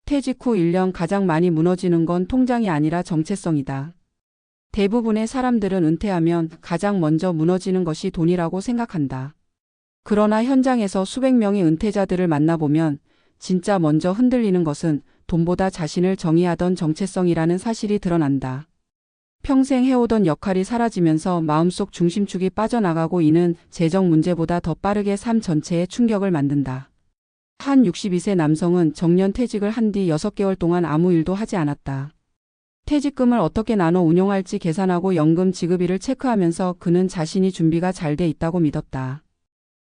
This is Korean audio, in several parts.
퇴직 후 1년 가장 많이 무너지는 건 통장이 아니라 정체성이다. 대부분의 사람들은 은퇴하면 가장 먼저 무너지는 것이 돈이라고 생각한다. 그러나 현장에서 수백 명의 은퇴자들을 만나보면 진짜 먼저 흔들리는 것은 돈보다 자신을 정의하던 정체성이라는 사실이 드러난다. 평생 해오던 역할이 사라지면서 마음속 중심축이 빠져나가고 이는 재정 문제보다 더 빠르게 삶 전체에 충격을 만든다. 한 62세 남성은 정년 퇴직을 한 뒤 6개월 동안 아무 일도 하지 않았다. 퇴직금을 어떻게 나눠 운용할지 계산하고 연금 지급일을 체크하면서 그는 자신이 준비가 잘 돼 있다고 믿었다.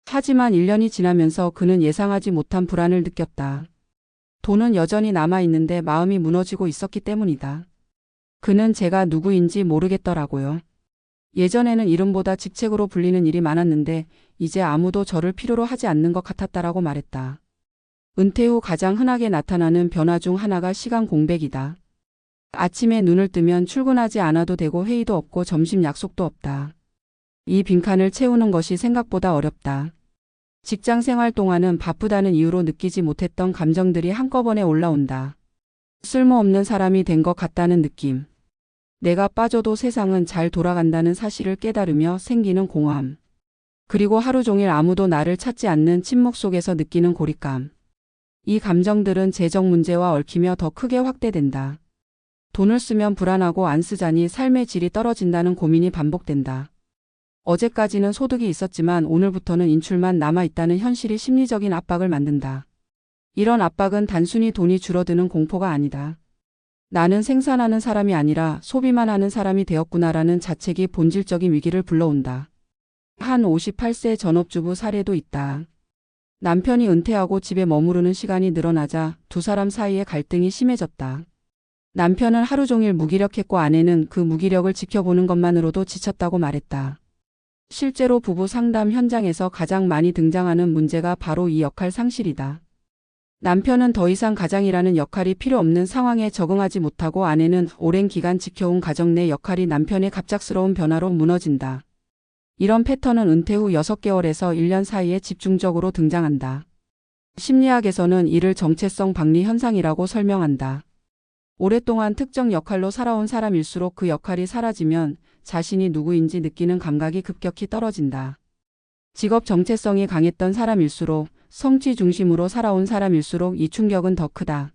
하지만 1년이 지나면서 그는 예상하지 못한 불안을 느꼈다. 돈은 여전히 남아있는데 마음이 무너지고 있었기 때문이다. 그는 제가 누구인지 모르겠더라고요. 예전에는 이름보다 직책으로 불리는 일이 많았는데 이제 아무도 저를 필요로 하지 않는 것 같았다라고 말했다. 은퇴 후 가장 흔하게 나타나는 변화 중 하나가 시간 공백이다. 아침에 눈을 뜨면 출근하지 않아도 되고 회의도 없고 점심 약속도 없다. 이 빈칸을 채우는 것이 생각보다 어렵다. 직장 생활 동안은 바쁘다는 이유로 느끼지 못했던 감정들이 한꺼번에 올라온다. 쓸모없는 사람이 된 것 같다는 느낌. 내가 빠져도 세상은 잘 돌아간다는 사실을 깨달으며 생기는 공허함. 그리고 하루 종일 아무도 나를 찾지 않는 침묵 속에서 느끼는 고립감. 이 감정들은 재정 문제와 얽히며 더 크게 확대된다. 돈을 쓰면 불안하고 안 쓰자니 삶의 질이 떨어진다는 고민이 반복된다. 어제까지는 소득이 있었지만 오늘부터는 인출만 남아있다는 현실이 심리적인 압박을 만든다. 이런 압박은 단순히 돈이 줄어드는 공포가 아니다. 나는 생산하는 사람이 아니라 소비만 하는 사람이 되었구나라는 자책이 본질적인 위기를 불러온다. 한 58세 전업주부 사례도 있다. 남편이 은퇴하고 집에 머무르는 시간이 늘어나자 두 사람 사이의 갈등이 심해졌다. 남편은 하루 종일 무기력했고 아내는 그 무기력을 지켜보는 것만으로도 지쳤다고 말했다. 실제로 부부 상담 현장에서 가장 많이 등장하는 문제가 바로 이 역할 상실이다. 남편은 더 이상 가장이라는 역할이 필요 없는 상황에 적응하지 못하고 아내는 오랜 기간 지켜온 가정 내 역할이 남편의 갑작스러운 변화로 무너진다. 이런 패턴은 은퇴 후 6개월에서 1년 사이에 집중적으로 등장한다. 심리학에서는 이를 정체성 박리 현상이라고 설명한다. 오랫동안 특정 역할로 살아온 사람일수록 그 역할이 사라지면 자신이 누구인지 느끼는 감각이 급격히 떨어진다. 직업 정체성이 강했던 사람일수록 성취 중심으로 살아온 사람일수록 이 충격은 더 크다.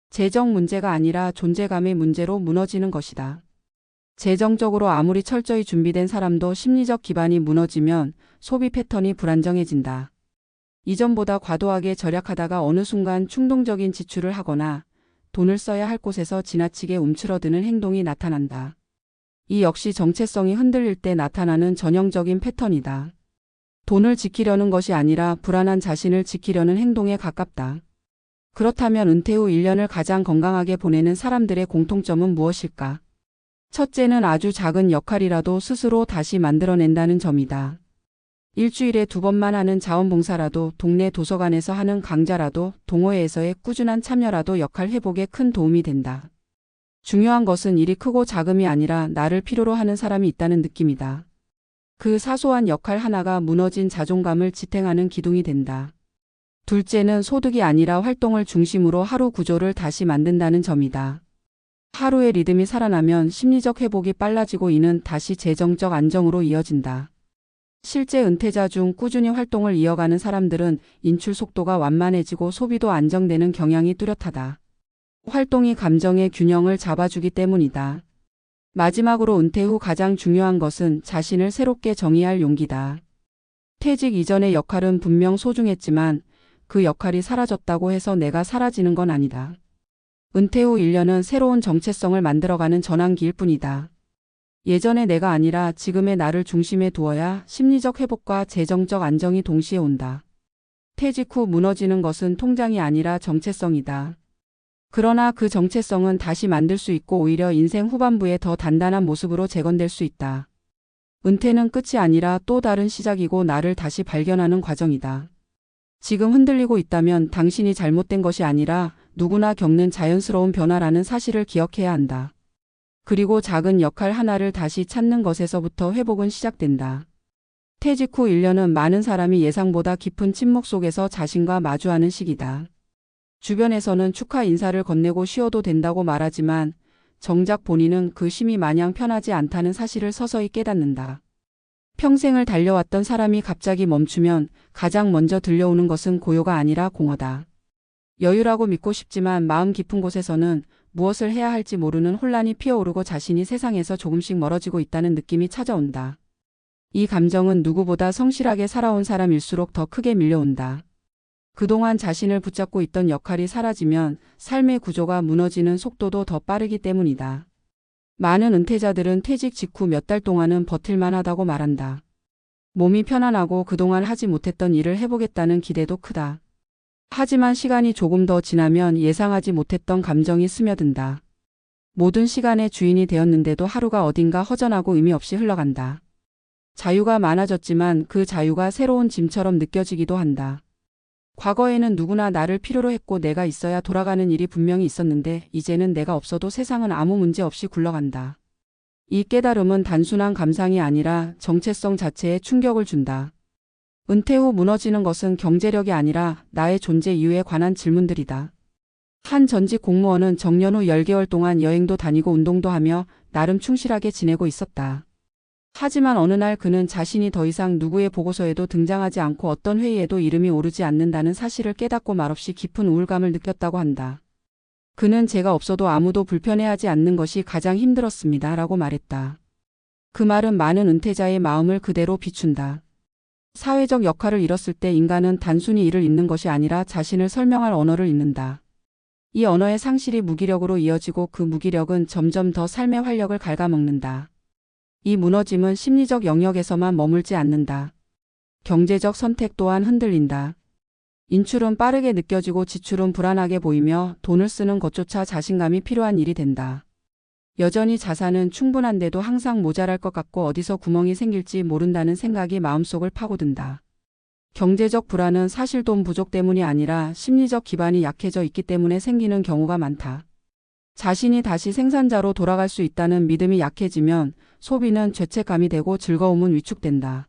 재정 문제가 아니라 존재감의 문제로 무너지는 것이다. 재정적으로 아무리 철저히 준비된 사람도 심리적 기반이 무너지면 소비 패턴이 불안정해진다. 이전보다 과도하게 절약하다가 어느 순간 충동적인 지출을 하거나 돈을 써야 할 곳에서 지나치게 움츠러드는 행동이 나타난다. 이 역시 정체성이 흔들릴 때 나타나는 전형적인 패턴이다. 돈을 지키려는 것이 아니라 불안한 자신을 지키려는 행동에 가깝다. 그렇다면 은퇴 후 1년을 가장 건강하게 보내는 사람들의 공통점은 무엇일까? 첫째는 아주 작은 역할이라도 스스로 다시 만들어낸다는 점이다. 일주일에 2번만 하는 자원봉사라도, 동네 도서관에서 하는 강좌라도, 동호회에서의 꾸준한 참여라도 역할 회복에 큰 도움이 된다. 중요한 것은 일이 크고 작음이 아니라 나를 필요로 하는 사람이 있다는 느낌이다. 그 사소한 역할 하나가 무너진 자존감을 지탱하는 기둥이 된다. 둘째는 소득이 아니라 활동을 중심으로 하루 구조를 다시 만든다는 점이다. 하루의 리듬이 살아나면 심리적 회복이 빨라지고 이는 다시 재정적 안정으로 이어진다. 실제 은퇴자 중 꾸준히 활동을 이어가는 사람들은 인출 속도가 완만해지고 소비도 안정되는 경향이 뚜렷하다. 활동이 감정의 균형을 잡아주기 때문이다. 마지막으로 은퇴 후 가장 중요한 것은 자신을 새롭게 정의할 용기다. 퇴직 이전의 역할은 분명 소중했지만 그 역할이 사라졌다고 해서 내가 사라지는 건 아니다. 은퇴 후 1년은 새로운 정체성을 만들어가는 전환기일 뿐이다. 예전의 내가 아니라 지금의 나를 중심에 두어야 심리적 회복과 재정적 안정이 동시에 온다. 퇴직 후 무너지는 것은 통장이 아니라 정체성이다. 그러나 그 정체성은 다시 만들 수 있고 오히려 인생 후반부에 더 단단한 모습으로 재건될 수 있다. 은퇴는 끝이 아니라 또 다른 시작이고 나를 다시 발견하는 과정이다. 지금 흔들리고 있다면 당신이 잘못된 것이 아니라 누구나 겪는 자연스러운 변화라는 사실을 기억해야 한다. 그리고 작은 역할 하나를 다시 찾는 것에서부터 회복은 시작된다. 퇴직 후 1년은 많은 사람이 예상보다 깊은 침묵 속에서 자신과 마주하는 시기다. 주변에서는 축하 인사를 건네고 쉬어도 된다고 말하지만 정작 본인은 그 쉼이 마냥 편하지 않다는 사실을 서서히 깨닫는다. 평생을 달려왔던 사람이 갑자기 멈추면 가장 먼저 들려오는 것은 고요가 아니라 공허다. 여유라고 믿고 싶지만 마음 깊은 곳에서는 무엇을 해야 할지 모르는 혼란이 피어오르고 자신이 세상에서 조금씩 멀어지고 있다는 느낌이 찾아온다. 이 감정은 누구보다 성실하게 살아온 사람일수록 더 크게 밀려온다. 그동안 자신을 붙잡고 있던 역할이 사라지면 삶의 구조가 무너지는 속도도 더 빠르기 때문이다. 많은 은퇴자들은 퇴직 직후 몇 달 동안은 버틸만 하다고 말한다. 몸이 편안하고 그동안 하지 못했던 일을 해보겠다는 기대도 크다. 하지만 시간이 조금 더 지나면 예상하지 못했던 감정이 스며든다. 모든 시간의 주인이 되었는데도 하루가 어딘가 허전하고 의미 없이 흘러간다. 자유가 많아졌지만 그 자유가 새로운 짐처럼 느껴지기도 한다. 과거에는 누구나 나를 필요로 했고 내가 있어야 돌아가는 일이 분명히 있었는데 이제는 내가 없어도 세상은 아무 문제 없이 굴러간다. 이 깨달음은 단순한 감상이 아니라 정체성 자체에 충격을 준다. 은퇴 후 무너지는 것은 경제력이 아니라 나의 존재 이유에 관한 질문들이다. 한 전직 공무원은 정년 후 10개월 동안 여행도 다니고 운동도 하며 나름 충실하게 지내고 있었다. 하지만 어느 날 그는 자신이 더 이상 누구의 보고서에도 등장하지 않고 어떤 회의에도 이름이 오르지 않는다는 사실을 깨닫고 말없이 깊은 우울감을 느꼈다고 한다. 그는 제가 없어도 아무도 불편해하지 않는 것이 가장 힘들었습니다. 라고 말했다. 그 말은 많은 은퇴자의 마음을 그대로 비춘다. 사회적 역할을 잃었을 때 인간은 단순히 일을 잊는 것이 아니라 자신을 설명할 언어를 잃는다. 이 언어의 상실이 무기력으로 이어지고 그 무기력은 점점 더 삶의 활력을 갉아먹는다. 이 무너짐은 심리적 영역에서만 머물지 않는다. 경제적 선택 또한 흔들린다. 인출은 빠르게 느껴지고 지출은 불안하게 보이며 돈을 쓰는 것조차 자신감이 필요한 일이 된다. 여전히 자산은 충분한데도 항상 모자랄 것 같고 어디서 구멍이 생길지 모른다는 생각이 마음속을 파고든다. 경제적 불안은 사실 돈 부족 때문이 아니라 심리적 기반이 약해져 있기 때문에 생기는 경우가 많다. 자신이 다시 생산자로 돌아갈 수 있다는 믿음이 약해지면 소비는 죄책감이 되고 즐거움은 위축된다.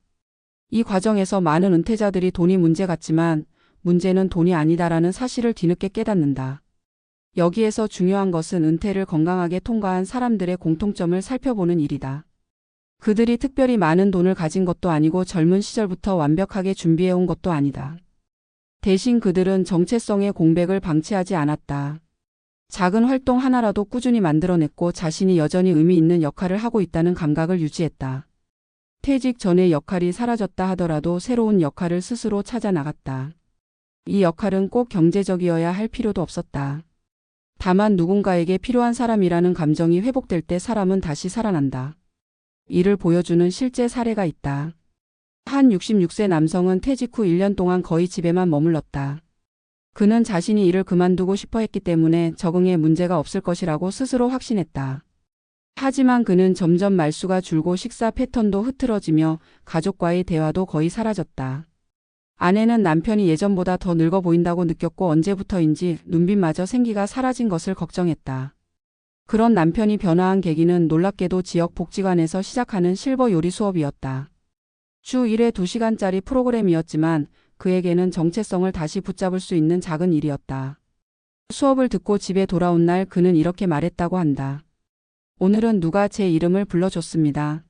이 과정에서 많은 은퇴자들이 돈이 문제 같지만 문제는 돈이 아니다라는 사실을 뒤늦게 깨닫는다. 여기에서 중요한 것은 은퇴를 건강하게 통과한 사람들의 공통점을 살펴보는 일이다. 그들이 특별히 많은 돈을 가진 것도 아니고 젊은 시절부터 완벽하게 준비해온 것도 아니다. 대신 그들은 정체성의 공백을 방치하지 않았다. 작은 활동 하나라도 꾸준히 만들어냈고 자신이 여전히 의미 있는 역할을 하고 있다는 감각을 유지했다. 퇴직 전의 역할이 사라졌다 하더라도 새로운 역할을 스스로 찾아 나갔다. 이 역할은 꼭 경제적이어야 할 필요도 없었다. 다만 누군가에게 필요한 사람이라는 감정이 회복될 때 사람은 다시 살아난다. 이를 보여주는 실제 사례가 있다. 한 66세 남성은 퇴직 후 1년 동안 거의 집에만 머물렀다. 그는 자신이 일을 그만두고 싶어 했기 때문에 적응에 문제가 없을 것이라고 스스로 확신했다. 하지만 그는 점점 말수가 줄고 식사 패턴도 흐트러지며 가족과의 대화도 거의 사라졌다. 아내는 남편이 예전보다 더 늙어 보인다고 느꼈고 언제부터인지 눈빛마저 생기가 사라진 것을 걱정했다. 그런 남편이 변화한 계기는 놀랍게도 지역 복지관에서 시작하는 실버 요리 수업이었다. 주 1회 2시간짜리 프로그램이었지만 그에게는 정체성을 다시 붙잡을 수 있는 작은 일이었다. 수업을 듣고 집에 돌아온 날 그는 이렇게 말했다고 한다. 오늘은 누가 제 이름을 불러줬습니다.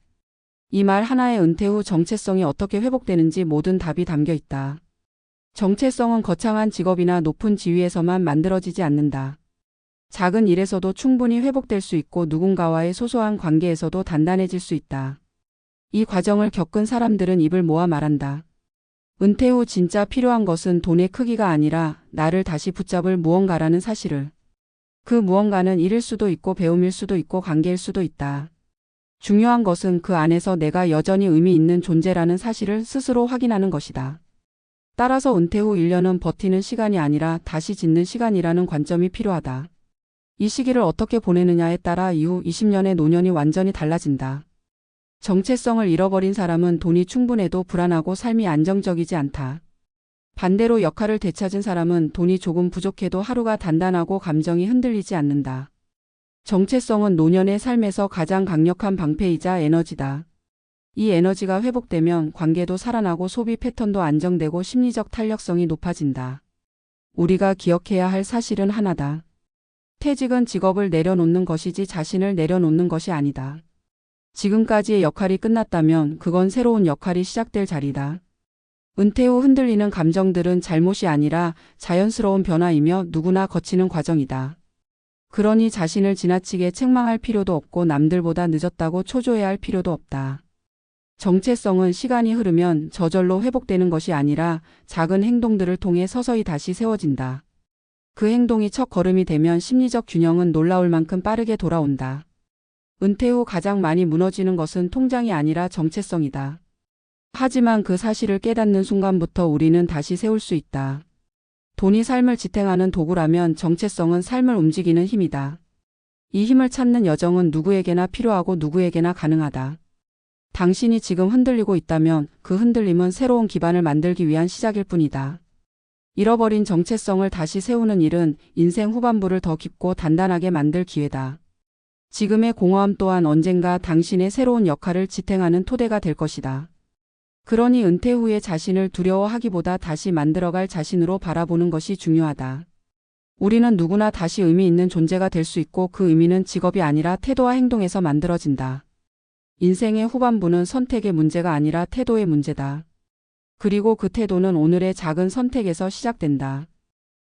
이 말 하나에 은퇴 후 정체성이 어떻게 회복되는지 모든 답이 담겨 있다. 정체성은 거창한 직업이나 높은 지위에서만 만들어지지 않는다. 작은 일에서도 충분히 회복될 수 있고 누군가와의 소소한 관계에서도 단단해질 수 있다. 이 과정을 겪은 사람들은 입을 모아 말한다. 은퇴 후 진짜 필요한 것은 돈의 크기가 아니라 나를 다시 붙잡을 무언가라는 사실을. 그 무언가는 일일 수도 있고 배움일 수도 있고 관계일 수도 있다. 중요한 것은 그 안에서 내가 여전히 의미 있는 존재라는 사실을 스스로 확인하는 것이다. 따라서 은퇴 후 1년은 버티는 시간이 아니라 다시 짓는 시간이라는 관점이 필요하다. 이 시기를 어떻게 보내느냐에 따라 이후 20년의 노년이 완전히 달라진다. 정체성을 잃어버린 사람은 돈이 충분해도 불안하고 삶이 안정적이지 않다. 반대로 역할을 되찾은 사람은 돈이 조금 부족해도 하루가 단단하고 감정이 흔들리지 않는다. 정체성은 노년의 삶에서 가장 강력한 방패이자 에너지다. 이 에너지가 회복되면 관계도 살아나고 소비 패턴도 안정되고 심리적 탄력성이 높아진다. 우리가 기억해야 할 사실은 하나다. 퇴직은 직업을 내려놓는 것이지 자신을 내려놓는 것이 아니다. 지금까지의 역할이 끝났다면 그건 새로운 역할이 시작될 자리다. 은퇴 후 흔들리는 감정들은 잘못이 아니라 자연스러운 변화이며 누구나 거치는 과정이다. 그러니 자신을 지나치게 책망할 필요도 없고 남들보다 늦었다고 초조해할 필요도 없다. 정체성은 시간이 흐르면 저절로 회복되는 것이 아니라 작은 행동들을 통해 서서히 다시 세워진다. 그 행동이 첫 걸음이 되면 심리적 균형은 놀라울 만큼 빠르게 돌아온다. 은퇴 후 가장 많이 무너지는 것은 통장이 아니라 정체성이다. 하지만 그 사실을 깨닫는 순간부터 우리는 다시 세울 수 있다. 돈이 삶을 지탱하는 도구라면 정체성은 삶을 움직이는 힘이다. 이 힘을 찾는 여정은 누구에게나 필요하고 누구에게나 가능하다. 당신이 지금 흔들리고 있다면 그 흔들림은 새로운 기반을 만들기 위한 시작일 뿐이다. 잃어버린 정체성을 다시 세우는 일은 인생 후반부를 더 깊고 단단하게 만들 기회다. 지금의 공허함 또한 언젠가 당신의 새로운 역할을 지탱하는 토대가 될 것이다. 그러니 은퇴 후에 자신을 두려워하기보다 다시 만들어갈 자신으로 바라보는 것이 중요하다. 우리는 누구나 다시 의미 있는 존재가 될 수 있고 그 의미는 직업이 아니라 태도와 행동에서 만들어진다. 인생의 후반부는 선택의 문제가 아니라 태도의 문제다. 그리고 그 태도는 오늘의 작은 선택에서 시작된다.